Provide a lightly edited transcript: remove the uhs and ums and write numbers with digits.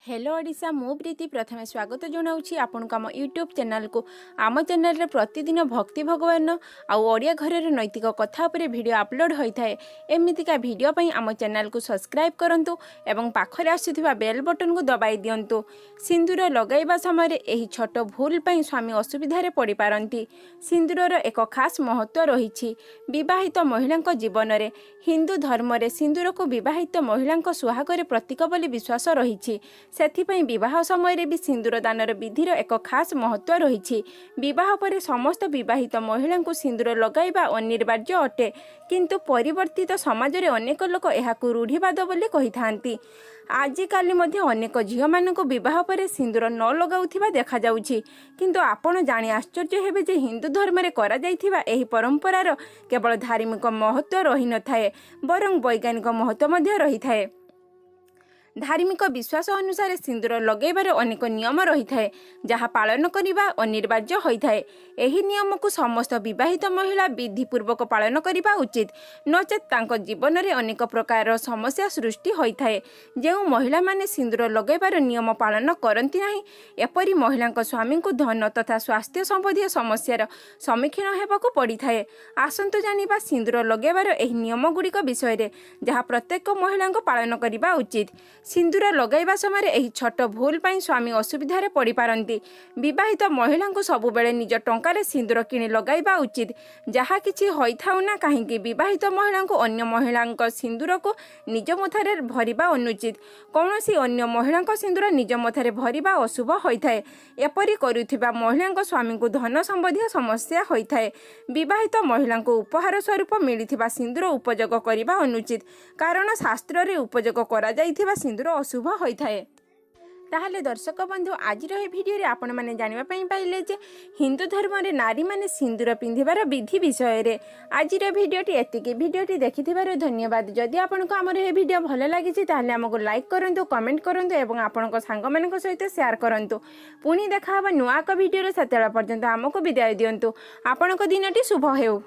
Hello Odisha मु प्रीति प्रथमे स्वागत जनाऊँगी आपन को आम यूट्यूब चैनल को आम चैनल रे प्रतिदिन भक्ति भगवान आउ ओडिया घर नैतिक कथा उपरे वीडियो अपलोड होता है। एमतीका वीडियो पई आम चैनल को सब्सक्राइब करंतु एवं पाखरे आसुथिबा बेल बटन को दबाई दियंतु। सिंदूर लगाइबा समय एही छोट भूल पई स्वामी असुविधा पड़ी पारंती। सिंदूरर एक खास महत्व रही। विवाहित महिला जीवन में हिंदू धर्म रे सिंदूर को विवाहित महिला सुहागर प्रतीक बोली विश्वास रही। सेथिपई विवाह समय भी सिंदूर दानर विधिर एक खास महत्व रही। विवाह पर समस्त विवाहित महिला को सिंदूर लगाइबा अनिवार्य अटे, किंतु परिवर्तित समाज रे अनेक लोक एहाकु रूढ़िवाद बोली कहिथांती। आजिकाली मध्य अनेक झील मानक विवाह पर सिंदूर न लगाउथिबा देखा जाउछि, किंतु आपण जानि आश्चर्य हेबे जे हिंदू धर्म रे करा जाइथिबा एही परंपरार केवल धार्मिक महत्व रही न थाए, बरं वैज्ञानिक महत्व मध्य रही थाए। धार्मिक विश्वास अनुसार सिंदूर लगेबार अनेक नियम रही थाए, जहाँ पालन करने अनिवार्य होता है। एही नियम को समस्त विवाहित महिला विधिपूर्वक पालन करने उचित, नचेत तांको जीवन में अनेक प्रकार समस्या सृष्टि होता है। जो महिला माने सिंदूर लगेबार नियम पालन करती नहीं, एपरी महिला स्वामी को धन तथा स्वास्थ्य संबंधी समस्यार सम्मुखीन होबाकू पड़ी थाए। आसंतु जानिबा सिंदूर लगेबार एही नियम गुड़िक विषय जहाँ प्रत्येक महिला पालन करने उचित। सिंदूर लगाइबा समय एही छोट भूल पाई स्वामी असुविधा पड़ी पारंती। विवाहित महिला को सबुबेले निज टंकार सिंदूर किणी लगाइबा उचित। जहाँ किछि होइथाउ ना कहीं विवाहित महिला को अन्य महिला सिंदूर को निज मथारे भरिबा अनुचित। कौनसी अन्य महिला सिंदूर निज मथारे भरिबा अशुभ होइथाए। एपरि करुथिबा महिला स्वामी को धन संबंधी समस्या होइथाए। विवाहित महिला को उपहार स्वरूप मिलिथिबा सिंदूर उपयोग करिबा अनुचित, कारण शास्त्र रे उपयोग करा जाइथिबा सिंदूर अशुभ होता है। ताहले दर्शक बंधु, आज भिडियो रे आपण माने जानिबा पई पाइले जे हिंदू धर्म रे नारी माने सिंदूर पिंधिबार विधि विषय रे। आज भिडियोटी एतिकी। भिडियोटी देखिथिबार धन्यवाद। जदि आपनको हमर ए भिडियो भल लागिछि ताहले हमको लाइक करंतु, कमेंट करंतु एवं आपनक सांग मानक सहित शेयर करंतु। पुणी देखा हबा नुआ क भिडियो रे। सेतेला पर्यंत हमको विदाय दियंतु। आपनक दिनटी शुभ हेउ।